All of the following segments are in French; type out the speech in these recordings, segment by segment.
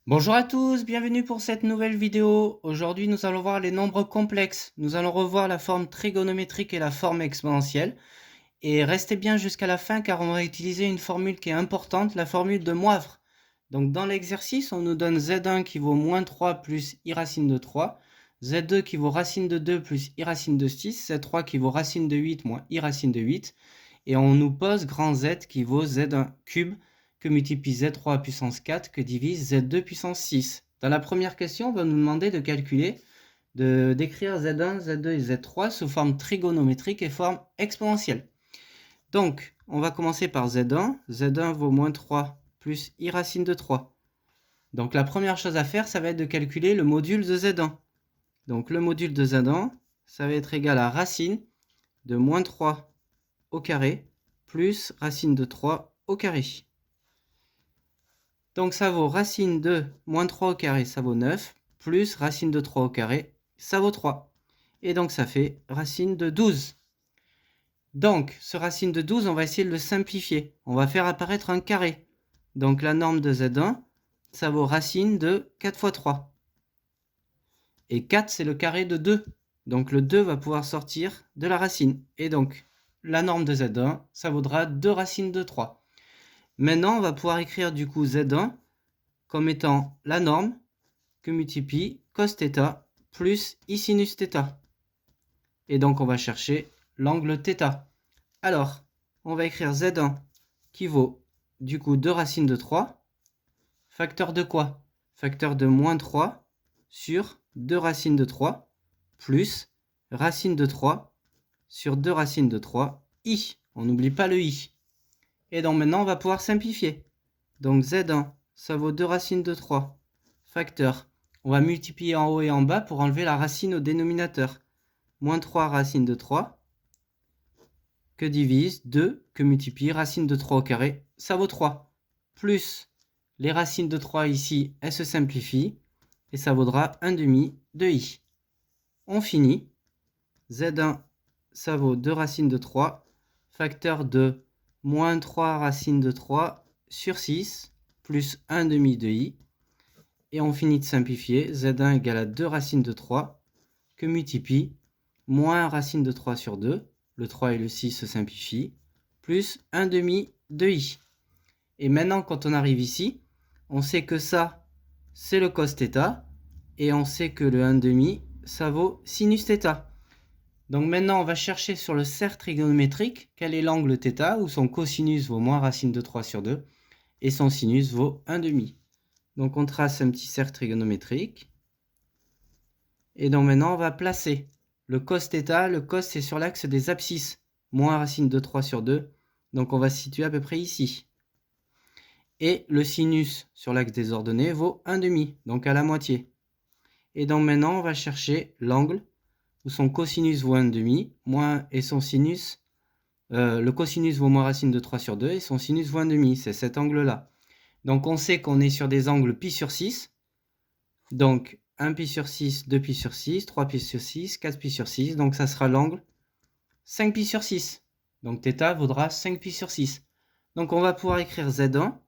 Bonjour à tous, bienvenue pour cette nouvelle vidéo. Aujourd'hui, nous allons voir les nombres complexes. Nous allons revoir la forme trigonométrique et la forme exponentielle. Et restez bien jusqu'à la fin car on va utiliser une formule qui est importante, la formule de Moivre. Donc dans l'exercice, on nous donne z1 qui vaut moins 3 plus i racine de 3, z2 qui vaut racine de 2 plus i racine de 6, z3 qui vaut racine de 8 moins i racine de 8. Et on nous pose grand Z qui vaut Z1 cube que multiplie Z3 puissance 4 que divise Z2 puissance 6. Dans la première question, on va nous demander de calculer, d'écrire Z1, Z2 et Z3 sous forme trigonométrique et forme exponentielle. Donc, on va commencer par Z1. Z1 vaut moins 3 plus i racine de 3. Donc la première chose à faire, ça va être de calculer le module de Z1. Donc le module de Z1, ça va être égal à racine de moins 3 au carré plus racine de 3 au carré. Donc ça vaut racine de moins 3 au carré, ça vaut 9, plus racine de 3 au carré, ça vaut 3. Et donc ça fait racine de 12. Donc ce racine de 12, on va essayer de le simplifier. On va faire apparaître un carré. Donc la norme de Z1, ça vaut racine de 4 fois 3. Et 4, c'est le carré de 2. Donc le 2 va pouvoir sortir de la racine. Et donc la norme de Z1, ça vaudra 2 racines de 3. Maintenant, on va pouvoir écrire du coup Z1 comme étant la norme que multiplie cos θ plus i sinus θ. Et donc, on va chercher l'angle θ. Alors, on va écrire Z1 qui vaut du coup 2 racines de 3. Facteur de quoi? Facteur de moins 3 sur 2 racines de 3 plus racine de 3 sur 2 racines de 3 i. On n'oublie pas le i. Et donc maintenant, on va pouvoir simplifier. Donc Z1, ça vaut 2 racines de 3. Facteur, on va multiplier en haut et en bas pour enlever la racine au dénominateur. Moins 3 racine de 3, que divise 2, que multiplie racine de 3 au carré, ça vaut 3. Plus les racines de 3 ici, elles se simplifient, et ça vaudra 1 demi de i. On finit. Z1, ça vaut 2 racines de 3, facteur de moins 3 racines de 3 sur 6, plus 1 demi de i. Et on finit de simplifier. Z1 égale à 2 racines de 3, que multiplie moins racine de 3 sur 2, le 3 et le 6 se simplifient, plus 1 demi de i. Et maintenant, quand on arrive ici, on sait que ça, c'est le cos θ, et on sait que le 1 demi, ça vaut sinus θ. Donc maintenant, on va chercher sur le cercle trigonométrique quel est l'angle θ, où son cosinus vaut moins racine de 3 sur 2, et son sinus vaut 1 demi. Donc on trace un petit cercle trigonométrique. Et donc maintenant, on va placer le cos θ. Le cos, c'est sur l'axe des abscisses, moins racine de 3 sur 2. Donc on va se situer à peu près ici. Et le sinus sur l'axe des ordonnées vaut 1 demi, donc à la moitié. Et donc maintenant, on va chercher l'angle où son cosinus vaut 1 demi, moins et son sinus, le cosinus vaut moins racine de 3 sur 2 et son sinus vaut 1 demi, c'est cet angle-là. Donc on sait qu'on est sur des angles pi sur 6, donc 1 pi sur 6, 2 pi sur 6, 3 pi sur 6, 4 pi sur 6, donc ça sera l'angle 5 pi sur 6. Donc θ vaudra 5 pi sur 6. Donc on va pouvoir écrire Z1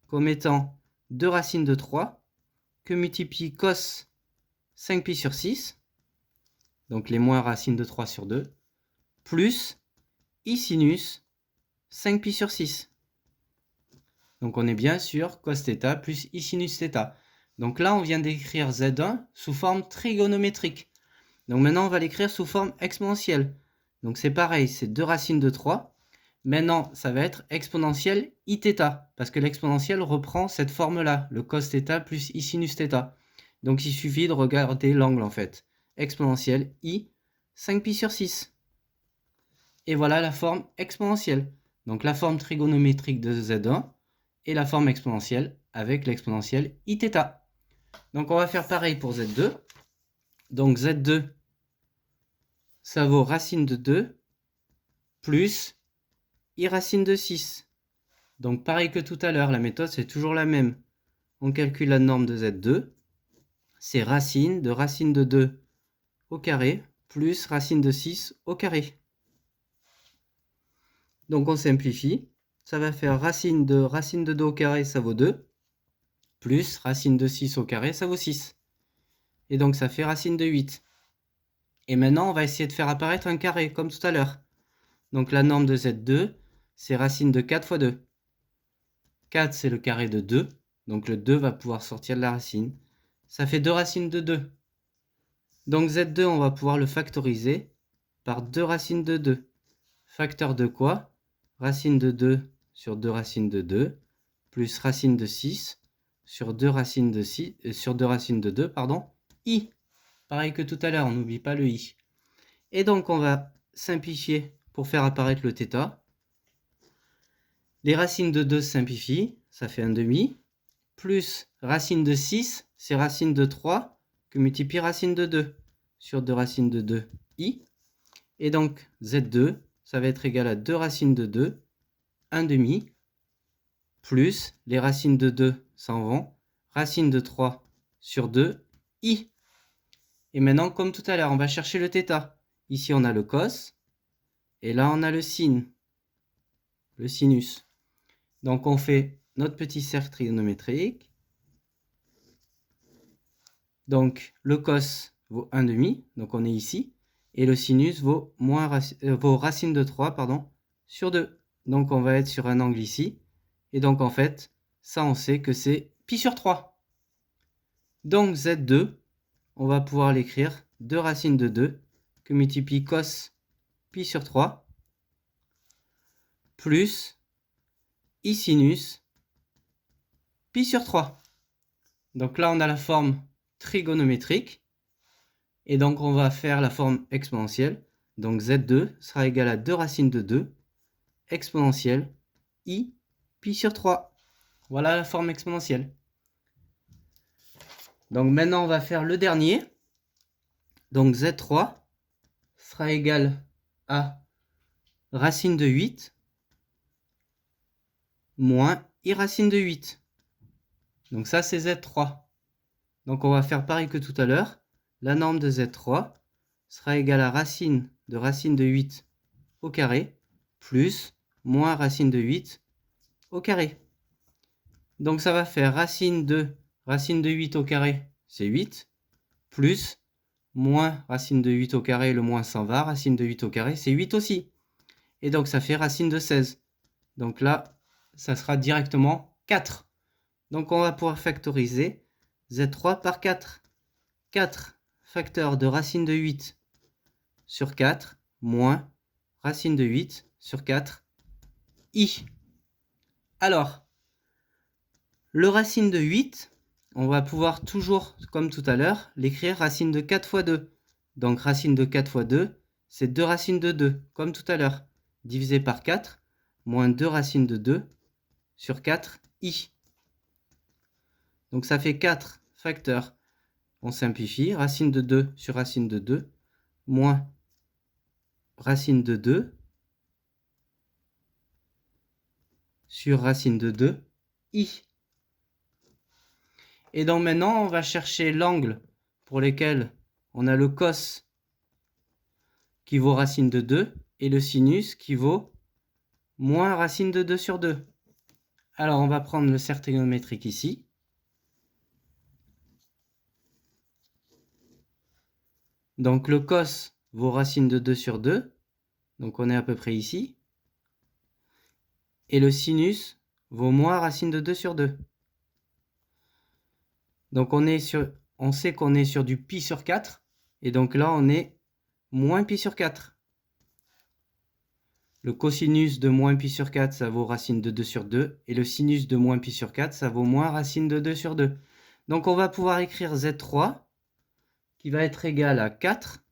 comme étant 2 racines de 3 que multiplie cos 5 pi sur 6, donc les moins racines de 3 sur 2, plus i sinus 5 pi sur 6. Donc on est bien sur cos θ plus i sinus θ. Donc là, on vient d'écrire Z1 sous forme trigonométrique. Donc maintenant, on va l'écrire sous forme exponentielle. Donc c'est pareil, c'est 2 racines de 3. Maintenant, ça va être exponentielle iθ, parce que l'exponentielle reprend cette forme-là, le cos θ plus i sinus θ. Donc il suffit de regarder l'angle en fait. Exponentielle i 5 pi sur 6. Et voilà la forme exponentielle. Donc la forme trigonométrique de Z1 et la forme exponentielle avec l'exponentielle iθ. Donc on va faire pareil pour Z2. Donc Z2, ça vaut racine de 2 plus i racine de 6. Donc pareil que tout à l'heure, la méthode c'est toujours la même. On calcule la norme de Z2. C'est racine de 2 au carré plus racine de 6 au carré. Donc on simplifie. Ça va faire racine de 2 au carré, ça vaut 2. plus racine de 6 au carré, ça vaut 6. Et donc ça fait racine de 8. Et maintenant, on va essayer de faire apparaître un carré, comme tout à l'heure. Donc la norme de Z2, c'est racine de 4 fois 2. 4, c'est le carré de 2. Donc le 2 va pouvoir sortir de la racine. Ça fait 2 racines de 2. Donc Z2, on va pouvoir le factoriser par 2 racines de 2. Facteur de quoi? Racine de 2 sur 2 racines de 2, plus racine de 6 sur 2 racines de 6, sur 2 racines de 2, pardon, i. Pareil que tout à l'heure, on n'oublie pas le i. Et donc on va simplifier pour faire apparaître le θ. Les racines de 2 simplifient, ça fait 1 demi, plus racine de 6, c'est racine de 3, que multiplie racine de 2, sur 2 racines de 2, i. Et donc Z2, ça va être égal à 2 racines de 2, 1 demi, plus les racines de 2 s'en vont, racine de 3 sur 2, i. Et maintenant, comme tout à l'heure, on va chercher le θ. Ici, on a le cos, et là, on a le sin, le sinus. Donc, on fait notre petit cercle trigonométrique. Donc, le cos vaut 1 demi, donc on est ici, et le sinus vaut, racine de 3 pardon, sur 2. Donc, on va être sur un angle ici. Et donc, en fait, ça, on sait que c'est pi sur 3. Donc, Z2, on va pouvoir l'écrire 2 racines de 2, que multiplie cos pi sur 3, plus i sinus pi sur 3. Donc là, on a la forme trigonométrique. Et donc, on va faire la forme exponentielle. Donc, Z2 sera égal à 2 racines de 2, exponentielle, i pi sur 3. Voilà la forme exponentielle. Donc, maintenant, on va faire le dernier. Donc, Z3 sera égal à racine de 8 moins i racine de 8. Donc, ça, c'est Z3. Donc, on va faire pareil que tout à l'heure. La norme de Z3 sera égale à racine de 8 au carré plus moins racine de 8 au carré. Donc ça va faire racine de 8 au carré, c'est 8, plus moins racine de 8 au carré, le moins s'en va, racine de 8 au carré, c'est 8 aussi. Et donc ça fait racine de 16. Donc là, ça sera directement 4. Donc on va pouvoir factoriser Z3 par 4. 4 facteur de racine de 8 sur 4 moins racine de 8 sur 4 i. Alors, le racine de 8, on va pouvoir toujours, comme tout à l'heure, l'écrire racine de 4 fois 2. Donc racine de 4 fois 2, c'est 2 racines de 2, comme tout à l'heure, divisé par 4, moins 2 racines de 2 sur 4 i. Donc ça fait 4 facteurs. On simplifie, racine de 2 sur racine de 2, moins racine de 2 sur racine de 2, i. Et donc maintenant, on va chercher l'angle pour lequel on a le cos qui vaut racine de 2 et le sinus qui vaut moins racine de 2 sur 2. Alors, on va prendre le cercle trigonométrique ici. Donc, le cos vaut racine de 2 sur 2. Donc, on est à peu près ici. Et le sinus vaut moins racine de 2 sur 2. Donc, on sait qu'on est sur du pi sur 4. Et donc là, on est moins pi sur 4. Le cosinus de moins pi sur 4, ça vaut racine de 2 sur 2. Et le sinus de moins pi sur 4, ça vaut moins racine de 2 sur 2. Donc, on va pouvoir écrire Z3 qui va être égal à 4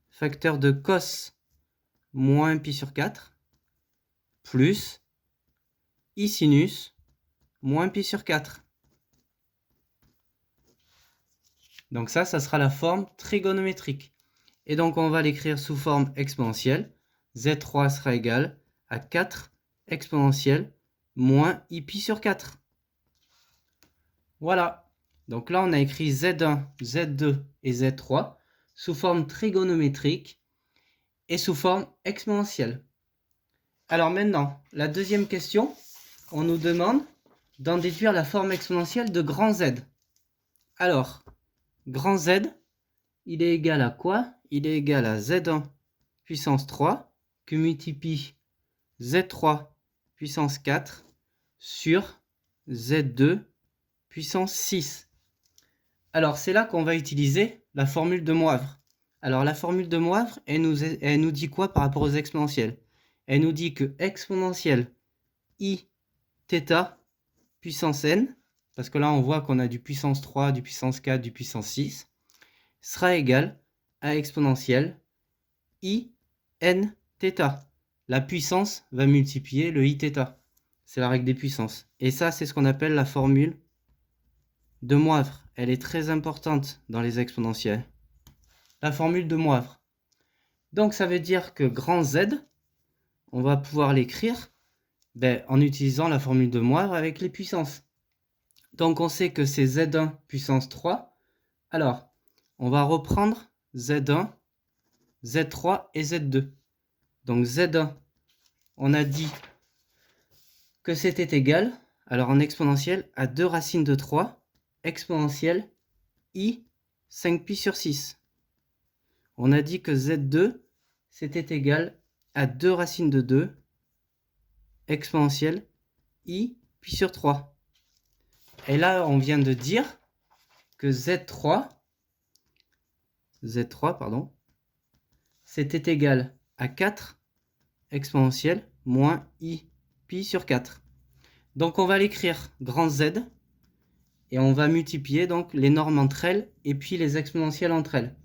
facteur de cos moins pi sur 4 plus i sinus moins pi sur 4. Donc ça sera la forme trigonométrique. Et donc on va l'écrire sous forme exponentielle. Z3 sera égal à 4 exponentielle moins i pi sur 4. Voilà. Donc là on a écrit Z1, Z2 et Z3 sous forme trigonométrique et sous forme exponentielle. Alors maintenant, la deuxième question, on nous demande d'en déduire la forme exponentielle de grand Z. Alors, grand Z, il est égal à quoi? Il est égal à Z1 puissance 3 que multiplie Z3 puissance 4 sur Z2 puissance 6. Alors, c'est là qu'on va utiliser la formule de Moivre. Alors, la formule de Moivre, elle nous dit quoi par rapport aux exponentielles? Elle nous dit que exponentielle I θ puissance n, parce que là, on voit qu'on a du puissance 3, du puissance 4, du puissance 6, sera égal à exponentielle I n θ. La puissance va multiplier le I θ. C'est la règle des puissances. Et ça, c'est ce qu'on appelle la formule de Moivre. Elle est très importante dans les exponentielles. La formule de Moivre. Donc, ça veut dire que grand Z, on va pouvoir l'écrire en utilisant la formule de Moivre avec les puissances. Donc, on sait que c'est Z1 puissance 3. Alors, on va reprendre Z1, Z3 et Z2. Donc, Z1, on a dit que c'était égal, alors en exponentielle, à 2 racines de 3, exponentielle I 5pi sur 6. On a dit que Z2, c'était égal à 2 racines de 2, exponentielle I pi sur 3. Et là, on vient de dire que Z3, c'était égal à 4 exponentielle moins I pi sur 4. Donc, on va l'écrire grand Z et on va multiplier donc les normes entre elles et puis les exponentielles entre elles.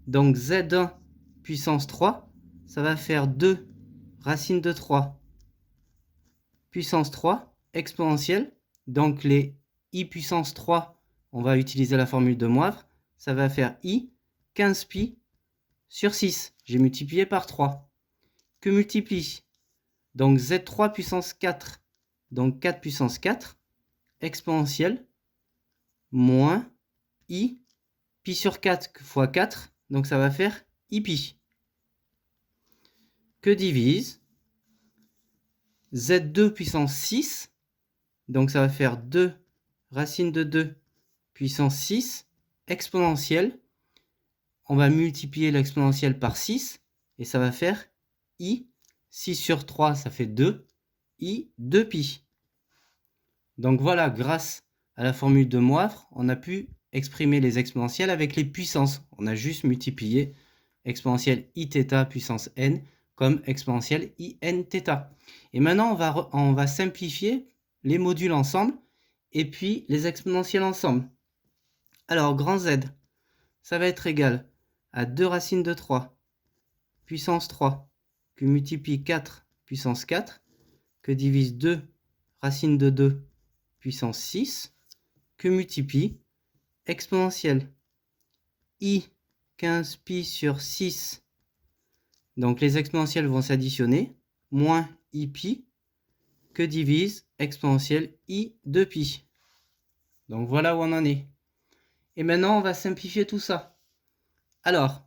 Donc, Z1 puissance 3, ça va faire 2 racines de 3 puissance 3 exponentielle. Donc, les I puissance 3, on va utiliser la formule de Moivre. Ça va faire I 15 pi sur 6. J'ai multiplié par 3. Que multiplie donc Z3 puissance 4, donc 4 puissance 4, exponentielle, moins I pi sur 4 fois 4, donc ça va faire I pi. Que divise Z2 puissance 6, donc ça va faire 2 racine de 2 puissance 6, exponentielle, on va multiplier l'exponentielle par 6, et ça va faire I, 6 sur 3, ça fait 2, I 2 pi. Donc voilà, grâce à la formule de Moivre, on a pu exprimer les exponentielles avec les puissances. On a juste multiplié exponentielle I θ puissance n comme exponentielle I n θ. Et maintenant, on va simplifier les modules ensemble et puis les exponentielles ensemble. Alors, grand Z, ça va être égal à 2 racines de 3 puissance 3 que multiplie 4 puissance 4 que divise 2 racine de 2 puissance 6 que multiplie exponentielle I 15 pi sur 6. Donc les exponentielles vont s'additionner, moins I pi que divise exponentielle I 2 pi. Donc voilà où on en est. Et maintenant on va simplifier tout ça. Alors,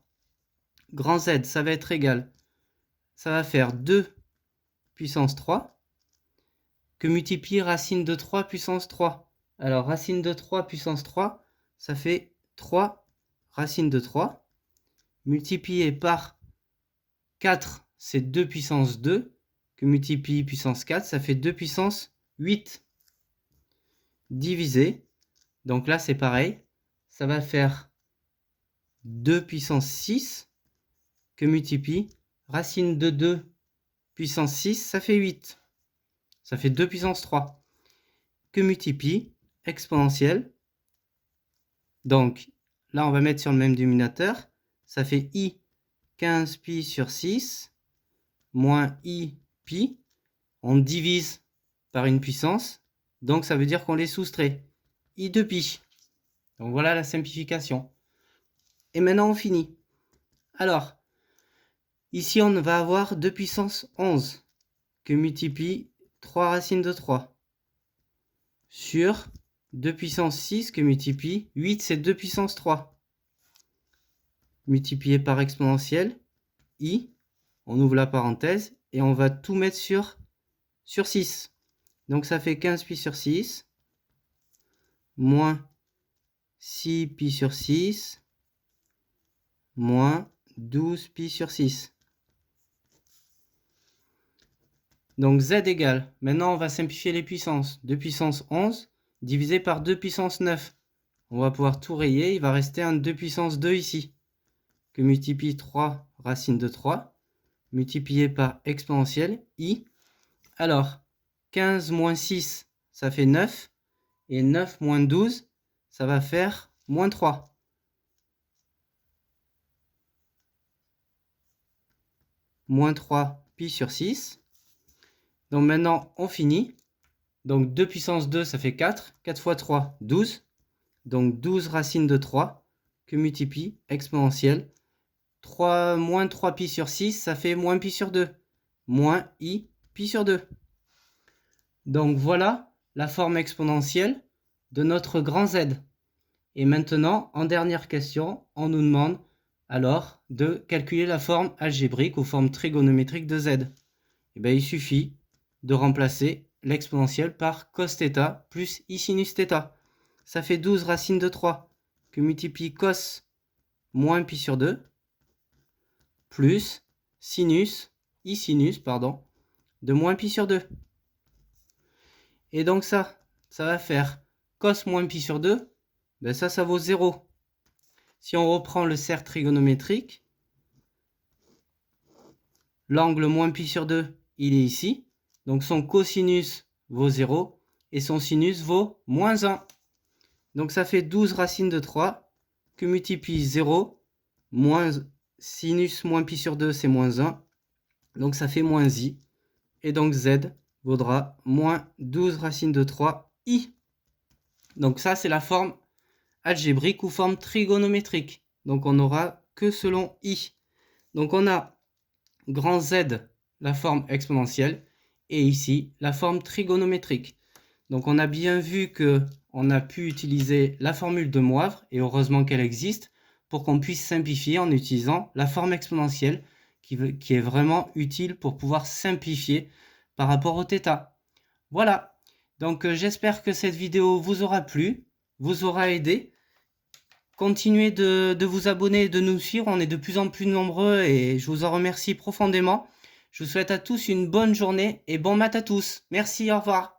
grand Z, ça va être égal, ça va faire 2 puissance 3 que multiplie racine de 3 puissance 3. Alors, racine de 3 puissance 3, ça fait 3 racine de 3, multiplié par 4, c'est 2 puissance 2, que multiplie puissance 4, ça fait 2 puissance 8, divisé, donc là c'est pareil, ça va faire 2 puissance 6, que multiplie racine de 2 puissance 6, ça fait 8. Ça fait 2 puissance 3, que multiplie exponentielle. Donc, là, on va mettre sur le même dénominateur. Ça fait I 15 pi sur 6, moins I pi. On divise par une puissance. Donc, ça veut dire qu'on les soustrait. I 2 pi. Donc, voilà la simplification. Et maintenant, on finit. Alors, ici, on va avoir 2 puissance 11, que multiplie 3 racines de 3 sur 2 puissance 6 que multiplie 8, c'est 2 puissance 3. Multiplié par exponentielle, I, on ouvre la parenthèse et on va tout mettre sur 6. Donc ça fait 15 pi sur 6, moins 6 pi sur 6 moins 12 pi sur 6. Donc z égale, maintenant on va simplifier les puissances. 2 puissance 11 divisé par 2 puissance 9. On va pouvoir tout rayer, il va rester un 2 puissance 2 ici. Que multiplie 3 racine de 3, multiplié par exponentielle i. Alors, 15 moins 6, ça fait 9. Et 9 moins 12, ça va faire moins 3. Moins 3 pi sur 6. Donc maintenant, on finit. Donc 2 puissance 2, ça fait 4. 4 fois 3, 12. Donc 12 racine de 3, que multiplie exponentielle. 3 moins 3 pi sur 6, ça fait moins pi sur 2. Moins i pi sur 2. Donc voilà la forme exponentielle de notre grand Z. Et maintenant, en dernière question, on nous demande alors de calculer la forme algébrique ou forme trigonométrique de Z. Et bien, il suffit de remplacer l'exponentielle par cos θ plus i sinus θ. Ça fait 12 racine de 3 que multiplie cos moins pi sur 2 plus sinus, i sinus, pardon, de moins pi sur 2. Et donc ça va faire cos moins pi sur 2, ben ça vaut 0. Si on reprend le cercle trigonométrique, l'angle moins pi sur 2, il est ici. Donc son cosinus vaut 0 et son sinus vaut moins 1. Donc ça fait 12 racine de 3 que multiplie 0 moins sinus moins pi sur 2, c'est moins 1. Donc ça fait moins i. Et donc z vaudra moins 12 racine de 3 i. Donc ça, c'est la forme algébrique ou forme trigonométrique. Donc on n'aura que selon i. Donc on a grand Z, la forme exponentielle, et ici la forme trigonométrique. Donc on a bien vu que on a pu utiliser la formule de Moivre, et heureusement qu'elle existe, pour qu'on puisse simplifier en utilisant la forme exponentielle qui est vraiment utile pour pouvoir simplifier par rapport au θ. Voilà, donc j'espère que cette vidéo vous aura plu, vous aura aidé. Continuez de vous abonner et de nous suivre, on est de plus en plus nombreux et je vous en remercie profondément. Je vous souhaite à tous une bonne journée et bon maths à tous. Merci, au revoir.